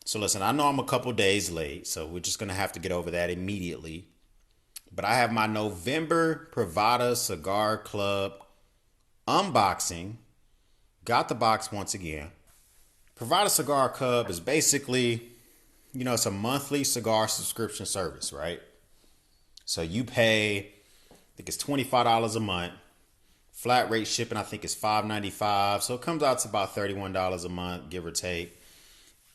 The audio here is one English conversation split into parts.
So listen, I know I'm a couple days late, so we're just gonna have to get over that immediately. But I have my November Privada Cigar Club unboxing. Got the box once again. Privada Cigar Club is basically, it's a monthly cigar subscription service, right? So you pay, I think it's $25 a month. Flat rate shipping, I think, is $5.95. So it comes out to about $31 a month, give or take.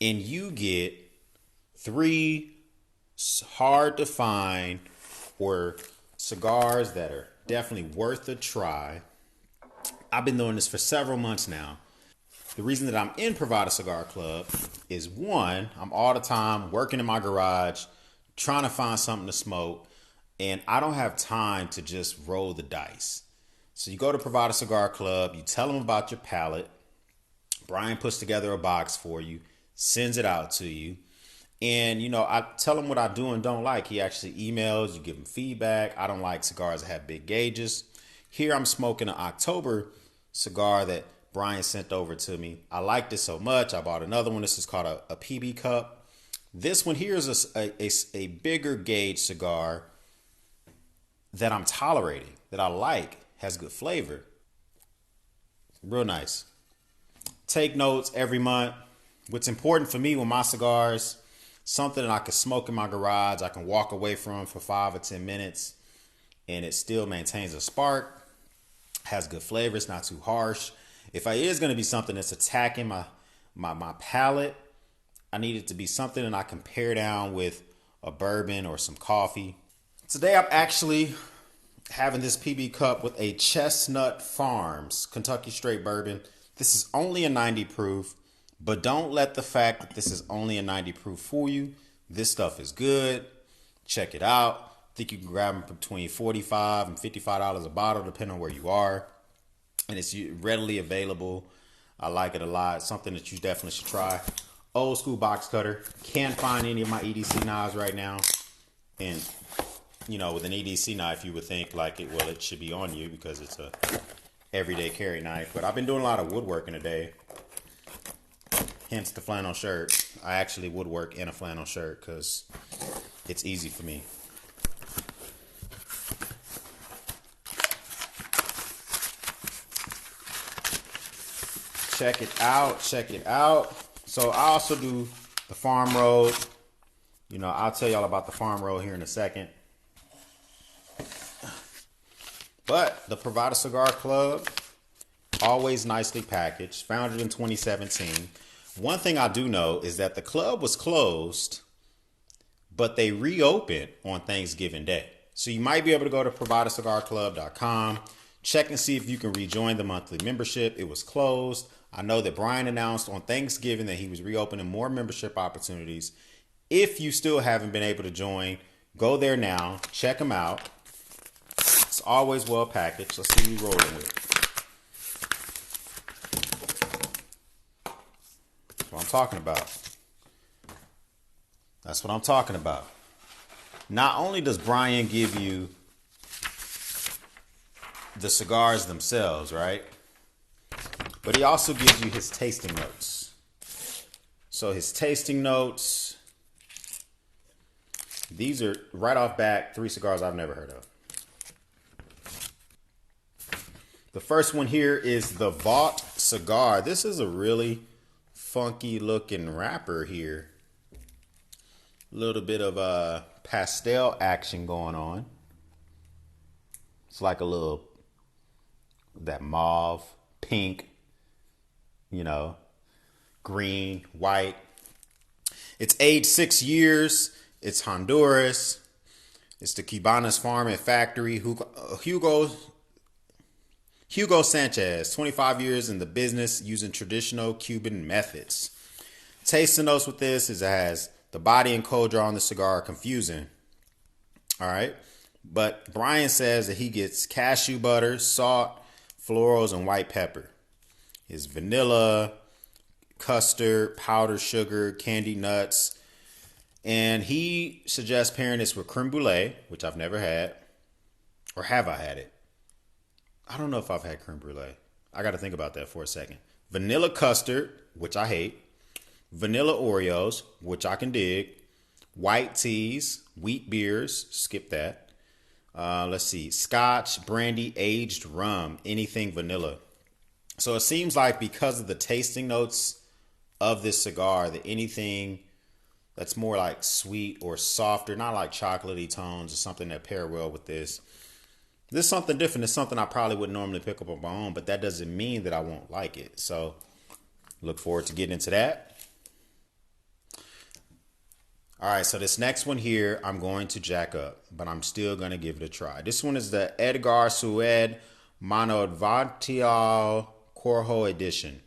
And you get three hard to find or cigars that are definitely worth a try. I've been doing this for several months now. The reason that I'm in Privada Cigar Club is one, I'm all the time working in my garage, trying to find something to smoke, and I don't have time to just roll the dice. So you go to Privada Cigar Club, you tell them about your palate. Brian puts together a box for you, sends it out to you. And, I tell him what I do and don't like. He actually emails, you give him feedback. I don't like cigars that have big gauges. Here I'm smoking an October cigar that Brian sent over to me. I liked it so much. I bought another one. This is called a PB Cup. This one here is a bigger gauge cigar that I'm tolerating, that I like, has good flavor. Real nice. Take notes every month. What's important for me with my cigars, something that I can smoke in my garage, I can walk away from for 5 or 10 minutes, and it still maintains a spark, has good flavor, it's not too harsh. If it is going to be something that's attacking my palate, I need it to be something that I can pair down with a bourbon or some coffee. Today I'm actually having this PB Cup with a Chestnut Farms Kentucky Straight Bourbon. This is only a 90 proof, but don't let the fact that this is only a 90 proof fool you. This stuff is good. Check it out. I think you can grab them for between $45 and $55 a bottle, depending on where you are. And it's readily available. I like it a lot. Something that you definitely should try. Old school box cutter. Can't find any of my EDC knives right now. And, with an EDC knife, you would think it should be on you because it's a everyday carry knife. But I've been doing a lot of woodworking today. Hence the flannel shirt. I actually woodwork in a flannel shirt because it's easy for me. Check it out. Check it out. So I also do the farm road. I'll tell y'all about the farm road here in a second. But the Privada Cigar Club, always nicely packaged, founded in 2017. One thing I do know is that the club was closed, but they reopened on Thanksgiving Day. So you might be able to go to privadacigarclub.com, check and see if you can rejoin the monthly membership. It was closed. I know that Brian announced on Thanksgiving that he was reopening more membership opportunities. If you still haven't been able to join, go there now. Check them out. It's always well packaged. Let's see what we're rolling with. That's what I'm talking about. That's what I'm talking about. Not only does Brian give you the cigars themselves, right? But he also gives you his tasting notes. So his tasting notes, these are right off bat 3 cigars I've never heard of. The first one here is the Vault Cigar. This is a really funky looking wrapper here. A little bit of pastel action going on. It's like a little, that mauve, pink, green, white. It's aged 6 years. It's Honduras. It's the Cubanas Farm and Factory. Hugo Sanchez, 25 years in the business using traditional Cuban methods. Tasting notes with this is it has the body and cold draw on the cigar are confusing. All right. But Brian says that he gets cashew butter, salt, florals, and white pepper. His vanilla, custard, powdered sugar, candy nuts. And he suggests pairing this with creme brulee, which I've never had. Or have I had it? I don't know if I've had creme brulee. I got to think about that for a second. Vanilla custard, which I hate. vanilla Oreos, which I can dig, white teas, wheat beers, skip that. Let's see, scotch, brandy, aged rum, anything vanilla. So it seems like because of the tasting notes of this cigar, that anything that's more like sweet or softer, not like chocolatey tones or something that pair well with this. This is something different. It's something I probably wouldn't normally pick up on my own, but that doesn't mean that I won't like it. So look forward to getting into that. All right, so this next one here, I'm going to jack up, but I'm still going to give it a try. This one is the Edgar Sued Monoadvential Corjo Edition.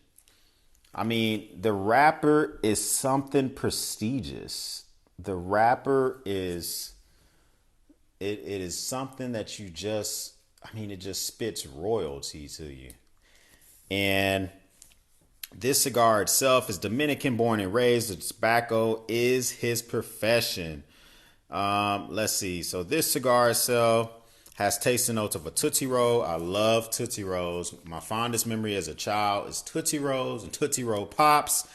I mean, the wrapper is something prestigious. The wrapper is, it is something that you just, I mean, it just spits royalty to you. And this cigar itself is Dominican born and raised. The tobacco is his profession. Let's see. So this cigar itself has tasting notes of a Tootsie Roll. I love Tootsie Rolls. My fondest memory as a child is Tootsie Rolls and Tootsie Roll Pops.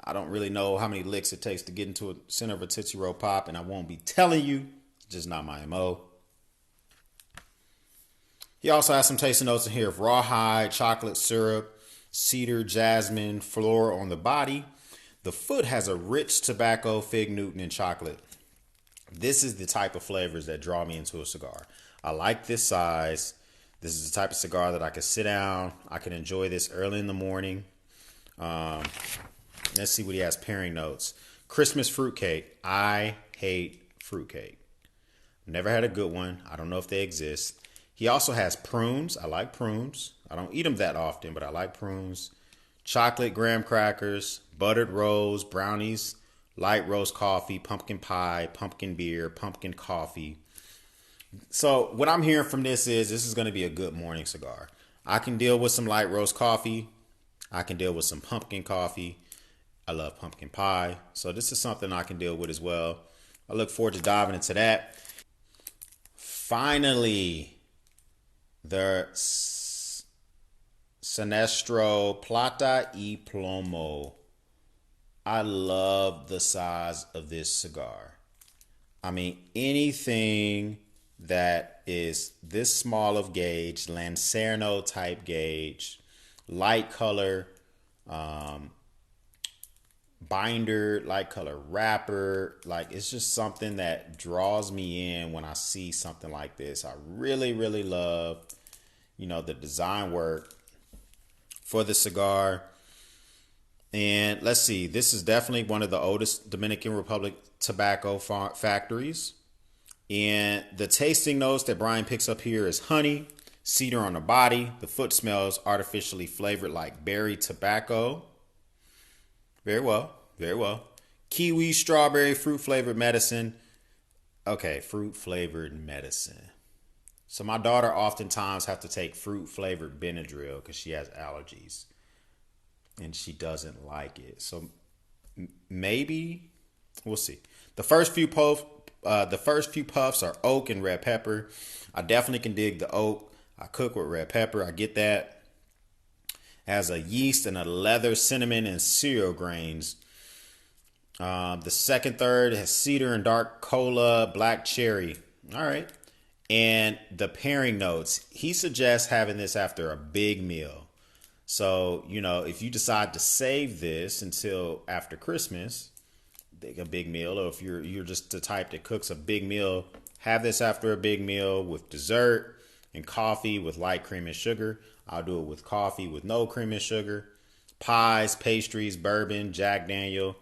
I don't really know how many licks it takes to get into the center of a Tootsie Roll Pop, and I won't be telling you. It's just not my MO. He also has some tasting notes in here of rawhide, chocolate syrup, cedar, jasmine, floral on the body. The foot has a rich tobacco, fig Newton, and chocolate. This is the type of flavors that draw me into a cigar. I like this size. This is the type of cigar that I can sit down. I can enjoy this early in the morning. Let's see what he has pairing notes. Christmas fruitcake. I hate fruitcake. Never had a good one. I don't know if they exist. He also has prunes. I like prunes. I don't eat them that often, but I like prunes. Chocolate graham crackers, buttered rolls, brownies, light roast coffee, pumpkin pie, pumpkin beer, pumpkin coffee. So what I'm hearing from this is going to be a good morning cigar. I can deal with some light roast coffee. I can deal with some pumpkin coffee. I love pumpkin pie. So this is something I can deal with as well. I look forward to diving into that. Finally, the Sinestro Plata y Plomo. I love the size of this cigar. I mean, anything that is this small of gauge, Lancerno type gauge, light color, binder, light color wrapper, like it's just something that draws me in when I see something like this. I really, really love, the design work for the cigar. And let's see, this is definitely one of the oldest Dominican Republic tobacco factories. And the tasting notes that Brian picks up here is honey, cedar on the body. The foot smells artificially flavored like berry tobacco. Very well, very well. Kiwi, strawberry, fruit flavored medicine. Okay, fruit flavored medicine. So my daughter oftentimes have to take fruit flavored Benadryl because she has allergies. And she doesn't like it. So maybe we'll see. The first few puffs are oak and red pepper. I definitely can dig the oak. I cook with red pepper. I get that. Has a yeast and a leather, cinnamon, and cereal grains. The second third has cedar and dark cola, black cherry. All right. And the pairing notes. He suggests having this after a big meal. So, if you decide to save this until after Christmas, take a big meal, or if you're just the type that cooks a big meal, have this after a big meal with dessert and coffee with light cream and sugar. I'll do it with coffee with no cream and sugar. Pies, pastries, bourbon, Jack Daniel.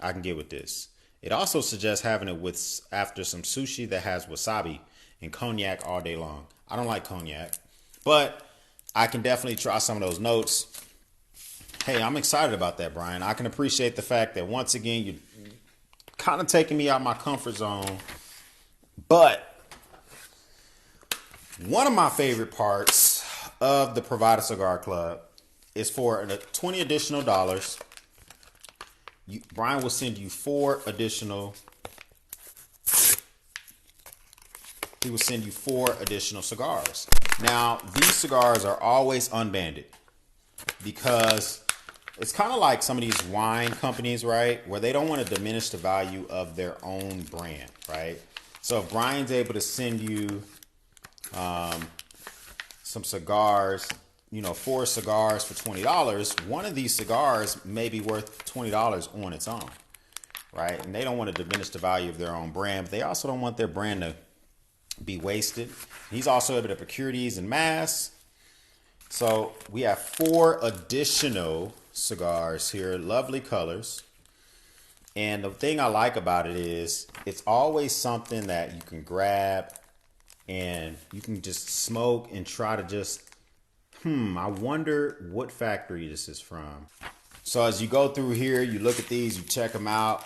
I can get with this. It also suggests having it with after some sushi that has wasabi and cognac all day long. I don't like cognac, but I can definitely try some of those notes. Hey, I'm excited about that, Brian. I can appreciate the fact that once again, you're kind of taking me out my comfort zone. But one of my favorite parts of the Privada Cigar Club is for $20 additional. Brian will send you 4 additional. He will send you 4 additional cigars. Now, these cigars are always unbanded because It's kind of like some of these wine companies, right? Where they don't want to diminish the value of their own brand, right? So if Brian's able to send you some cigars, 4 cigars for $20, one of these cigars may be worth $20 on its own, right? And they don't want to diminish the value of their own brand, but they also don't want their brand to be wasted. He's also able to procure these in mass. So we have 4 additional cigars here, lovely colors. And the thing I like about it is it's always something that you can grab and you can just smoke and try to just, I wonder what factory this is from. So as you go through here, you look at these, you check them out,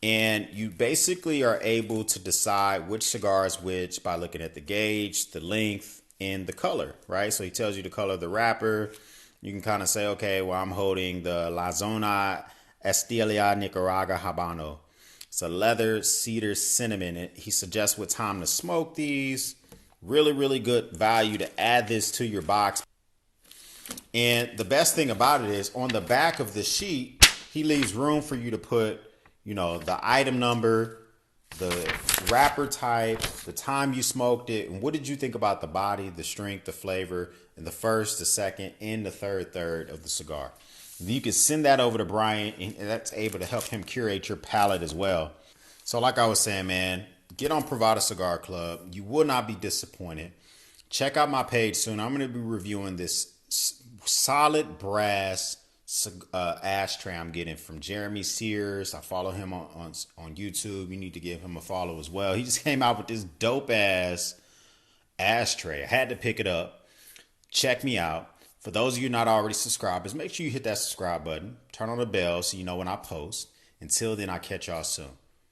and you basically are able to decide which cigar is which by looking at the gauge, the length, and the color, right? So he tells you the color of the wrapper. You can kind of say, okay, well, I'm holding the La Zona Estilla Nicaragua Habano. It's a leather, cedar, cinnamon. He suggests what time to smoke these. Really, really good value to add this to your box. And the best thing about it is on the back of the sheet, he leaves room for you to put, the item number, the wrapper type, the time you smoked it, and what did you think about the body, the strength, the flavor, and the first, the second, and the third of the cigar. You can send that over to Brian, and that's able to help him curate your palate as well. So like I was saying, man, get on Privada Cigar Club. You will not be disappointed. Check out my page soon. I'm going to be reviewing this solid brass ashtray I'm getting from Jeremy Sears. I follow him on YouTube. You need to give him a follow as well. He just came out with this dope ass ashtray. I had to pick it up. Check me out. For those of you not already subscribers, make sure you hit that subscribe button. Turn on the bell so you know when I post. Until then, I'll catch y'all soon.